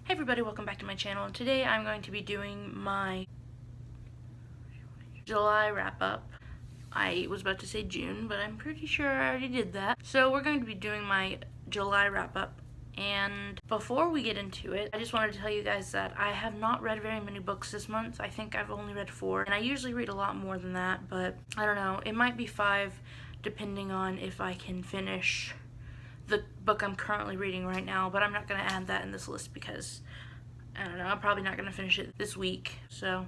Hey everybody, welcome back to my channel. Today I'm going to be doing my July wrap-up. I was about to say June, but I'm pretty sure I already did that. So we're going to be doing my July wrap-up. And before we get into it, I just wanted to tell you guys that I have not read very many books this month. I think I've only read 4, and I usually read a lot more than that, but I don't know. It might be 5, depending on if I can finish the book I'm currently reading right now, but I'm not going to add that in this list because, I don't know, I'm probably not going to finish it this week. So,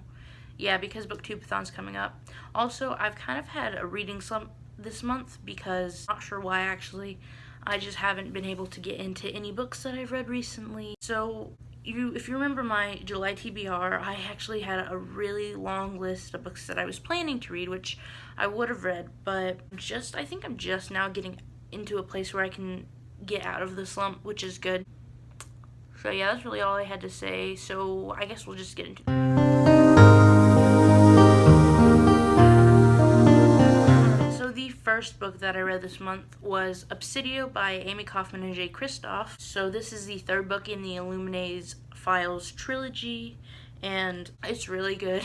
yeah, because Booktubeathon's coming up. Also, I've kind of had a reading slump this month because, not sure why actually, I just haven't been able to get into any books that I've read recently. So, if you remember my July TBR, I actually had a really long list of books that I was planning to read, which I would have read, but I think I'm just now getting into a place where I can get out of the slump, which is good. So yeah, that's really all I had to say, so I guess we'll just get into it. So the first book that I read this month was Obsidio by Amy Kaufman and Jay Kristoff. So this is the 3rd book in the Illuminae Files trilogy, and it's really good.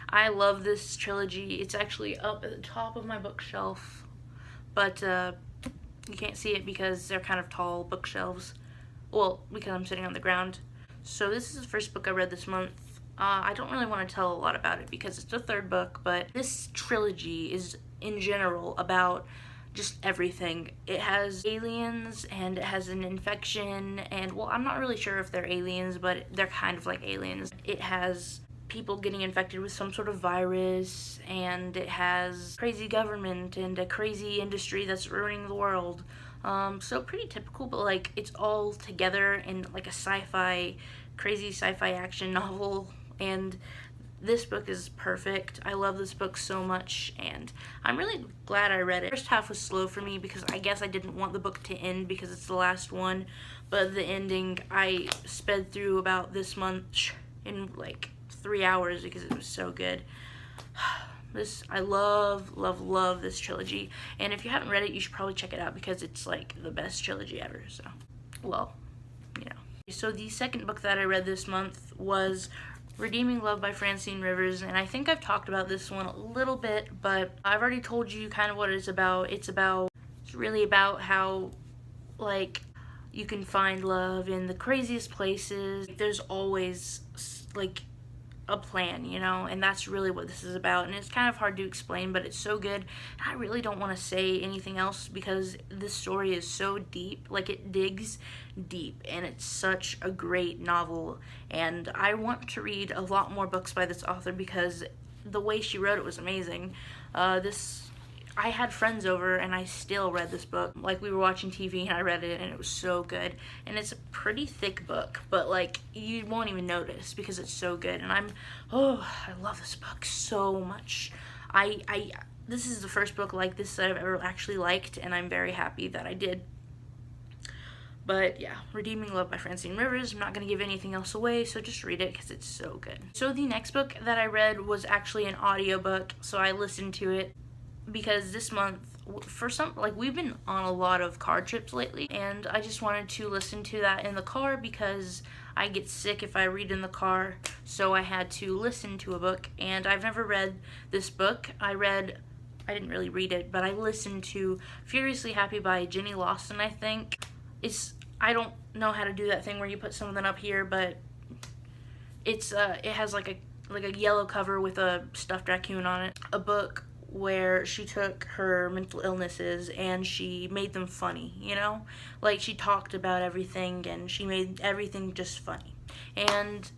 I love this trilogy. It's actually up at the top of my bookshelf, but you can't see it because they're kind of tall bookshelves. Well, because I'm sitting on the ground. So this is the first book I read this month. I don't really want to tell a lot about it because it's the 3rd book, but this trilogy is in general about just everything. It has aliens and it has an infection, and well, I'm not really sure if they're aliens, but they're kind of like aliens. It has people getting infected with some sort of virus, and it has crazy government and a crazy industry that's ruining the world. So pretty typical, but like it's all together in like a crazy sci-fi action novel, and this book is perfect. I love this book so much, and I'm really glad I read it. The first half was slow for me because I guess I didn't want the book to end because it's the last one, but the ending I sped through about this month in like 3 hours because it was so good. I love this trilogy, and if you haven't read it, you should probably check it out because it's like the best trilogy ever. So, well, you know. So the second book that I read this month was Redeeming Love by Francine Rivers, and I think I've talked about this one a little bit, but I've already told you kind of what it's about. It's really about how, like, you can find love in the craziest places. There's always, like, a plan, you know, and that's really what this is about, and it's kind of hard to explain, but it's so good. I really don't want to say anything else because this story is so deep, like it digs deep, and it's such a great novel, and I want to read a lot more books by this author because the way she wrote it was amazing. I had friends over and I still read this book. Like, we were watching TV and I read it and it was so good. And it's a pretty thick book, but like you won't even notice because it's so good. And I love this book so much. This is the first book like this that I've ever actually liked, and I'm very happy that I did. But yeah, Redeeming Love by Francine Rivers. I'm not going to give anything else away, so just read it because it's so good. So the next book that I read was actually an audiobook, so I listened to it because this month, we've been on a lot of car trips lately, and I just wanted to listen to that in the car because I get sick if I read in the car, so I had to listen to a book. And I've never read this book. I didn't really read it, but I listened to Furiously Happy by Jenny Lawson, I think. I don't know how to do that thing where you put something up here, but it has like a yellow cover with a stuffed raccoon on it. A book where she took her mental illnesses and she made them funny, you know? Like, she talked about everything and she made everything just funny. And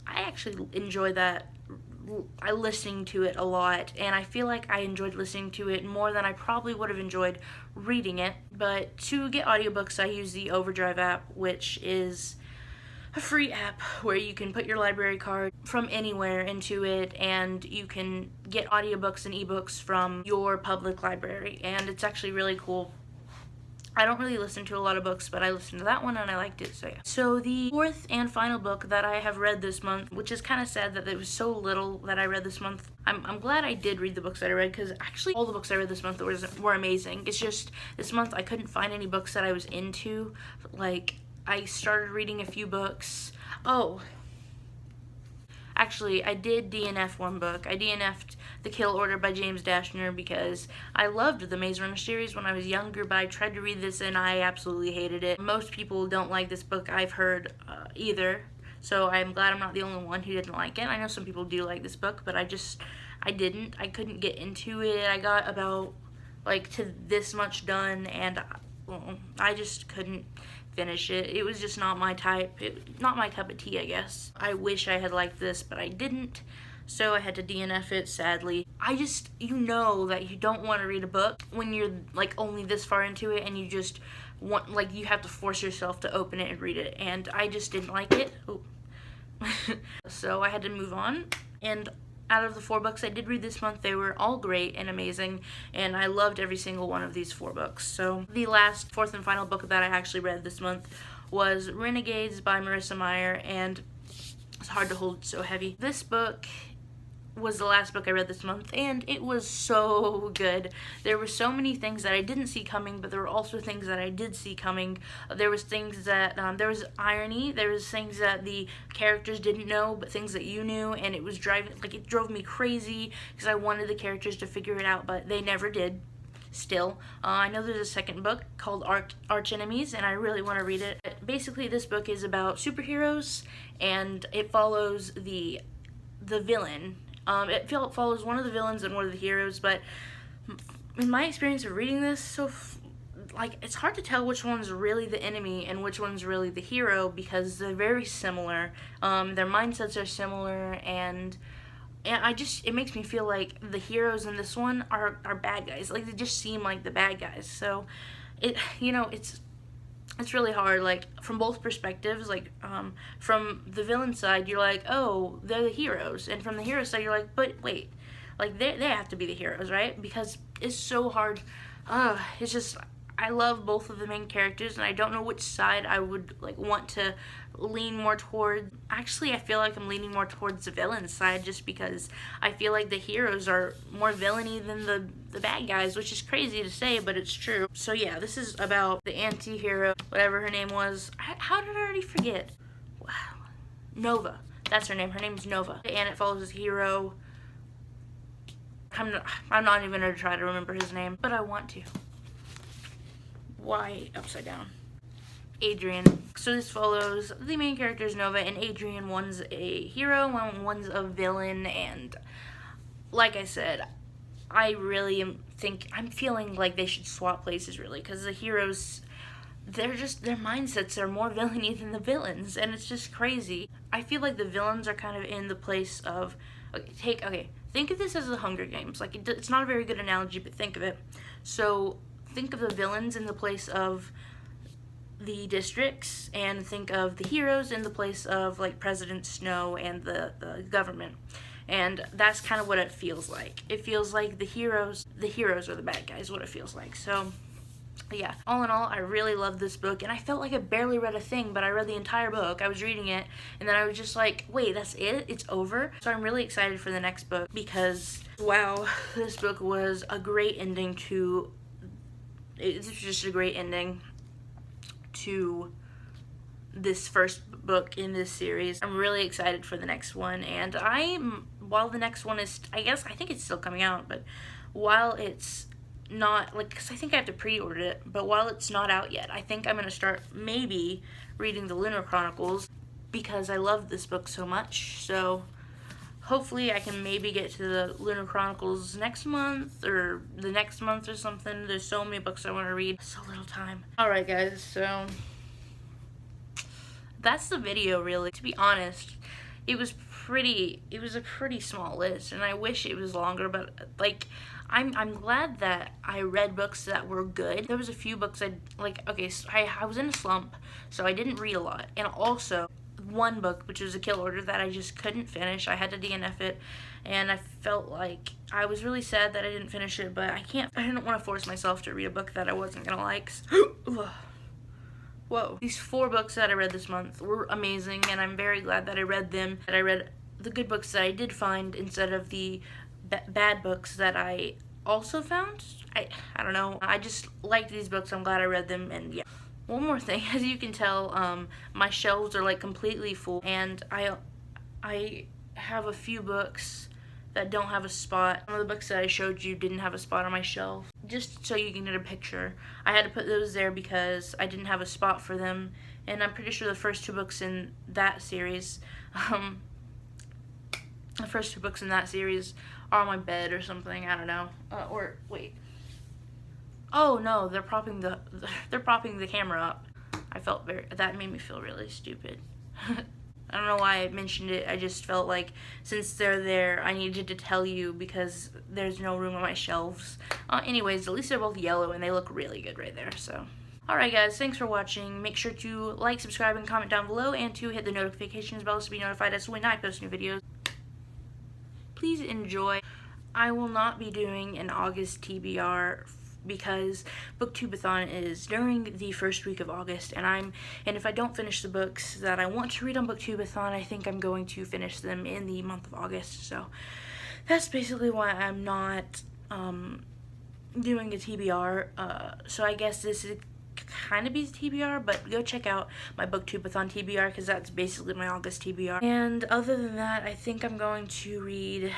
I actually enjoy that. I listening to it a lot, and I feel like I enjoyed listening to it more than I probably would have enjoyed reading it. But to get audiobooks, I use the Overdrive app, which is a free app where you can put your library card from anywhere into it, and you can get audiobooks and ebooks from your public library, and it's actually really cool. I don't really listen to a lot of books, but I listened to that one and I liked it, so yeah. So the 4th and final book that I have read this month, which is kind of sad that there was so little that I read this month. I'm glad I did read the books that I read, because actually all the books I read this month were amazing. It's just this month I couldn't find any books that I was into. Like, I started reading a few books. Oh, actually, I did DNF one book. I DNF'd The Kill Order by James Dashner because I loved the Maze Runner series when I was younger, but I tried to read this and I absolutely hated it. Most people don't like this book, I've heard, either. So I'm glad I'm not the only one who didn't like it. I know some people do like this book, but I didn't. I couldn't get into it. I got about, like, to this much done, and I just couldn't finish it. It was just not my type. Not my cup of tea, I guess. I wish I had liked this, but I didn't. So I had to DNF it, sadly. You know that you don't want to read a book when you're, like, only this far into it, and you just want, like, you have to force yourself to open it and read it, and I just didn't like it. Oh. So I had to move on, and out of the 4 books I did read this month, they were all great and amazing, and I loved every single one of these 4 books. So the last, 4th and final book that I actually read this month was Renegades by Marissa Meyer, and it's hard to hold so heavy. This book was the last book I read this month, and it was so good. There were so many things that I didn't see coming, but there were also things that I did see coming. There was things that, there was irony, there was things that the characters didn't know, but things that you knew, and it was it drove me crazy, because I wanted the characters to figure it out, but they never did. Still, I know there's a second book called Arch Enemies, and I really want to read it. Basically, this book is about superheroes, and it follows the villain. It follows one of the villains and one of the heroes, but in my experience of reading this, it's hard to tell which one's really the enemy and which one's really the hero, because they're very similar. Their mindsets are similar, and it makes me feel like the heroes in this one are bad guys. Like, they just seem like the bad guys. So, it's really hard, like, from both perspectives. Like, from the villain side, you're like, oh, they're the heroes, and from the hero side, you're like, but wait, like, they have to be the heroes, right? Because it's so hard. It's just, I love both of the main characters, and I don't know which side I would, like, want to lean more toward. Actually, I feel like I'm leaning more towards the villain side, just because I feel like the heroes are more villainy than the bad guys, which is crazy to say, but it's true. So yeah, this is about the anti-hero, whatever her name was. How did I already forget? Wow. Nova. That's her name. Her name's Nova. And it follows this hero. I'm not even going to try to remember his name, but I want to. Why upside down? Adrian. So this follows the main characters, Nova and Adrian. One's a hero, one's a villain, and like I said, I really I'm feeling like they should swap places, really, because the heroes, their mindsets are more villainy than the villains, and it's just crazy. I feel like the villains are kind of in the place of, think of this as the Hunger Games. Like, it's not a very good analogy, but think of it. So think of the villains in the place of the districts, and think of the heroes in the place of, like, President Snow and the government. And that's kind of what it feels like. It feels like the heroes are the bad guys, what it feels like. So yeah, all in all, I really loved this book, and I felt like I barely read a thing, but I read the entire book. I was reading it, and then I was just like, wait, that's it? It's over? So I'm really excited for the next book, because, wow, this book was a great ending to, this was just a great ending to this first book in this series. I'm really excited for the next one, and while the next one is, I think it's still coming out, but while it's not, like, because I think I have to pre-order it, but while it's not out yet, I think I'm going to start maybe reading the Lunar Chronicles, because I love this book so much. So hopefully I can maybe get to the Lunar Chronicles next month, or the next month or something. There's so many books I want to read. So little time. Alright guys, so that's the video, really. To be honest, it was a pretty small list, and I wish it was longer, but, like, I'm glad that I read books that were good. There was a few books so I was in a slump, so I didn't read a lot. And also, one book, which was A Kill Order, that I just couldn't finish. I had to DNF it, and I felt like I was really sad that I didn't finish it, but I didn't want to force myself to read a book that I wasn't gonna like. Whoa. These 4 books that I read this month were amazing, and I'm very glad that I read them, that I read the good books that I did find instead of the bad books that I also found. I don't know. I just liked these books. I'm glad I read them, and yeah. one more thing, as you can tell, my shelves are like completely full, and I have a few books that don't have a spot. Some of the books that I showed you didn't have a spot on my shelf. Just so you can get a picture, I had to put those there because I didn't have a spot for them, and I'm pretty sure the first two books in that series, are on my bed or something. I don't know. Or wait. Oh no, they're propping the camera up. That made me feel really stupid. I don't know why I mentioned it. I just felt like since they're there, I needed to tell you because there's no room on my shelves. Anyways, at least they're both yellow and they look really good right there. So, alright guys, thanks for watching. Make sure to like, subscribe, and comment down below, and to hit the notifications bell to be notified as to when I post new videos. Please enjoy. I will not be doing an August TBR because Booktubeathon is during the first week of August, and if I don't finish the books that I want to read on Booktubeathon, I think I'm going to finish them in the month of August. So that's basically why I'm not doing a TBR. So I guess this is kind of be TBR, but go check out my Booktubeathon TBR because that's basically my August TBR. And other than that, I think I'm going to read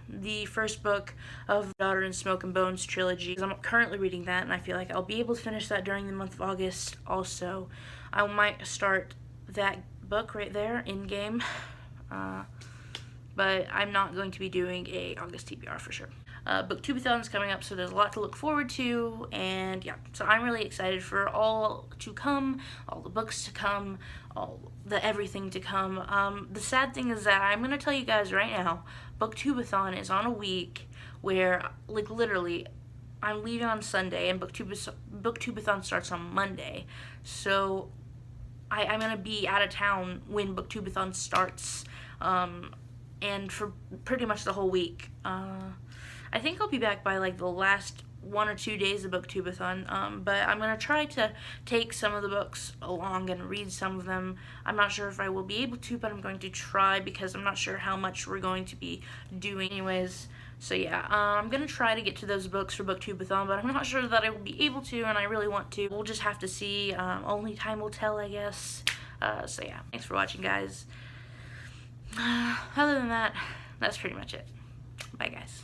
the first book of Daughter in Smoke and Bones trilogy, because I'm currently reading that, and I feel like I'll be able to finish that during the month of August. Also, I might start that book right there in game, but I'm not going to be doing a August TBR for sure. Booktubeathon is coming up, so there's a lot to look forward to, and yeah, so I'm really excited for all to come, all the books to come, all the everything to come. The sad thing is that I'm gonna tell you guys right now, Booktubeathon is on a week where, like, literally, I'm leaving on Sunday and Booktubeathon starts on Monday, so I'm gonna be out of town when Booktubeathon starts, and for pretty much the whole week. I think I'll be back by like the last 1 or 2 days of Booktubeathon, but I'm going to try to take some of the books along and read some of them. I'm not sure if I will be able to, but I'm going to try because I'm not sure how much we're going to be doing anyways. So yeah, I'm going to try to get to those books for Booktubeathon, but I'm not sure that I will be able to, and I really want to. We'll just have to see. Only time will tell, I guess. So yeah, thanks for watching, guys. Other than that, that's pretty much it. Bye, guys.